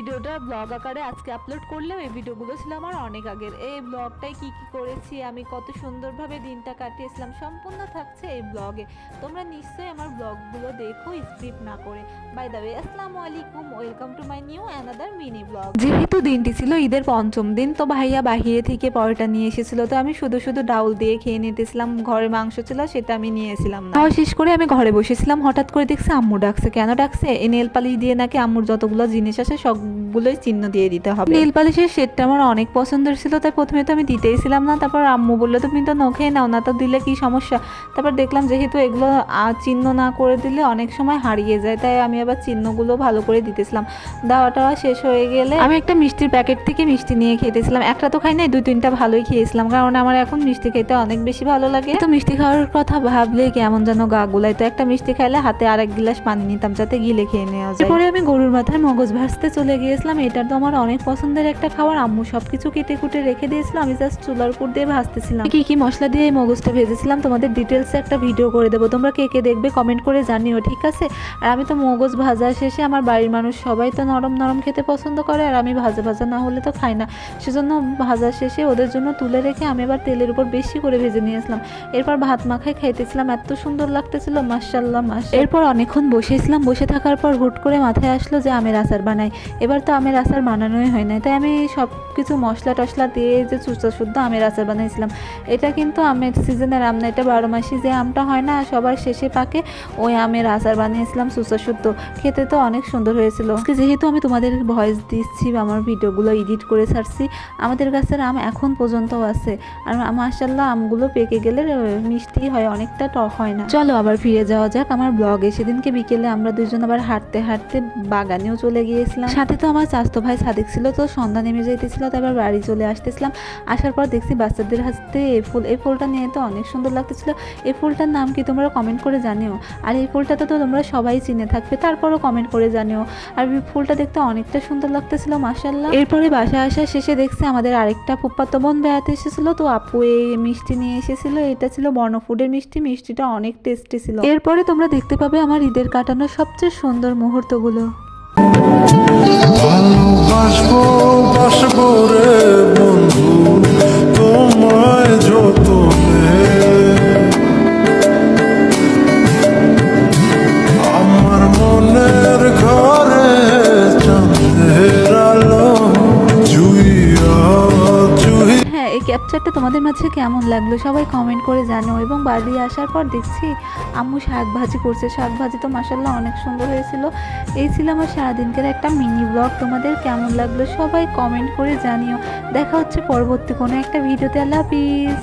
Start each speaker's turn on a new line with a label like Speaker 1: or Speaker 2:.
Speaker 1: ভিডিওটা ব্লগ আকারে আজকে আপলোড করলেও এই ভিডিওগুলো ছিল আমার অনেক আগের। এই ব্লগটায় কি কি করেছি, আমি কত সুন্দরভাবে দিনটা কাটিয়েছিলাম সম্পূর্ণ থাকছে এই ব্লগে। তোমরা নিশ্চয়ই আমার ব্লগগুলো দেখো স্ক্রিপ্ট না করে। বাই দ্য ওয়ে, আসসালামু আলাইকুম, welcome to my new another mini blog. যেহেতু দিনটি ছিল ঈদের পঞ্চম দিন, তো ভাইয়া বাহিরে থেকে পরোটা নিয়ে এসেছিল, তো আমি শুধু শুধু ডাউল দিয়ে খেয়ে নিতেছিলাম। ঘরে মাংস ছিল, সেটা আমি নিয়েছিলাম না। খাওয়া শেষ করে আমি ঘরে বসেছিলাম, হঠাৎ করে দেখছি আম্মু ডাকছে। কেন ডাকছে? এই নেল পালিশ দিয়ে নাকি আম্মুর যতগুলো জিনিস আছে সবগুলোই চিহ্ন দিয়ে দিতে হবে। নেল পালিশের সেটটা আমার অনেক পছন্দের ছিল, তাই প্রথমে তো আমি দিতেইছিলাম না। তারপর আম্মু বললো তুমি তো নখেই নাও না, তো দিলে কি সমস্যা? তারপর দেখলাম যেহেতু এগুলো চিহ্ন না করে দিলে অনেক সময় হারিয়ে যায়, তাই আমি আবার চিহ্নগুলো ভালো করে দিতেছিলাম। দাওয়াটা শেষ হয়ে গেলে আমি একটা মিষ্টির প্যাকেট থেকে মিষ্টি নিয়ে খেতেছিলাম। একটা তো খাই নাই, 2-3টা ভালোই খেয়েছিলাম, কারণ আমার এখন মিষ্টি খেতে অনেক বেশি ভালো লাগে। তো মিষ্টি খাওয়ার কথা ভাবলে কেমন যেন গা গুলাই, তো একটা মিষ্টি খাইলে হাতে আরেক গ্লাস পানি নিতাম যাতে গিলে খেয়ে নেওয়া যায়। পরে আমি গরুর মাথায় মগজ ভাজতে চলে গিয়েছিলাম। এটা তো আমার অনেক পছন্দের একটা খাবার। আম্মু সবকিছু কেটে কুটে রেখে দিয়েছিল, আমি জাস্ট চুলার উপর দিয়ে ভাজতেছিলাম। কি কি মশলা দিয়ে এই মগজটা ভেজেছিলাম তোমাদের ডিটেলসে একটা ভিডিও করে দেবো, তোমরা কে কে দেখবে কমেন্ট করে জানিও, ঠিক আছে? আর আমি তো মগজ ভাজা শেষে, আমার বাড়ির মানুষ সবাই তো নরম নরম খেতে পছন্দ করে, আর আমি ভাজা ভাজা না হলে তো খাই না, সেজন্য ভাজা শেষে ওদের জন্য তুলে রেখে আমি আবার তেলের উপর বেশি করে ভেজে নিয়েছিলাম। এরপর ভাত মাখায় খাইতেছিলাম, এত সুন্দর লাগতেছিল, মাশাআল্লাহ মাশাআল্লাহ। এরপর অনেকক্ষণ বসেছিলাম, বসে থাকার পর হুট করে মাথায় আসলো যে আমের আচার বানাই। এবার তো আমের আচার বানানোই হয় না, তাই আমি সব কিছু মশলা টশলা দিয়ে যে চুচা শুদ্ধ আমের আচার বানাইছিলাম। এটা কিন্তু আমের সিজনের আম না, এটা 12 মাসি যে আমটা হয় না সবার শেষে পাকে, ওই আমের আচার বানিয়েছিলাম চুচা শুদ্ধ। খেতে তো অনেক সুন্দর হয়েছিল। যেহেতু আমি তোমাদের ভয়েস দিচ্ছি, আমার ভিডিওগুলো এডিট করে ছাড়ছি, আমাদের গাছের আম এখন পর্যন্ত আছে, আর মাশাআল্লাহ আমগুলো পেকে গেলে মিষ্টি হয়, অনেকটা টক হয় না। চলো আবার ফিরে যাওয়া যাক আমার ব্লগে। সেদিনকে বিকেলে আমরা দুজন আবার হাঁটতে হাঁটতে বাগানেও চলে গিয়েছিলাম। সাথে তো আমার চাচতো ভাই সাদিক ছিল, তো সন্ধ্যা নেমে যাইতেছিল, তারপর বাড়ি চলে আসতেছিলাম। আসার পর দেখছি বাচ্চাদের হাতে এই ফুলটা নিয়ে তো অনেক সুন্দর লাগতেছিল। এই ফুলটার নাম কি তোমরা কমেন্ট করে জানিও, আর এই ফুলটা তো তোমরা সবাই চিনে থাকবে, তারপরও কমেন্ট করে জানিও। আর ফুলটা দেখতে অনেকটা সুন্দর লাগতেছিল, মাশাআল্লাহ। এরপরে বাসায় আসা শেষে দেখছি আমাদের আরেকটা ফুপ্পাতো বোন বেড়াতে এসেছিল, তো আপু এই মিষ্টি নিয়ে এসেছিল। এটা ছিল বর্ণফুডের মিষ্টি, মিষ্টিটা অনেক টেস্টি ছিল। এরপরে তোমরা দেখতে পাবে আমার ঈদের কাটানো সবচেয়ে সুন্দর মুহূর্তগুলো।
Speaker 2: ভালোবাসবো বাসবো রে বন্ধু তোমায় যতনে, আমার মনের ঘরে চাঁদের আলো জুইয়া জুই।
Speaker 1: হ্যাঁ, এই ক্যাপচারটা তোমাদের মাঝে কেমন লাগলো সবাই কমেন্ট করে জানো। এবং বাড়ি আসার পর দেখছি আম্মু শাক ভাজি করছে, শাক ভাজি তো মাশাআল্লাহ অনেক সুন্দর হয়েছিল। এই ছিল আমার সারাদিনকার একটা মিনি ব্লগ। তোমাদের কেমন লাগলো সবাই কমেন্ট করে জানিও। দেখা হচ্ছে পরবর্তী কোনো একটা ভিডিওতে। আল্লাহ হাফিজ।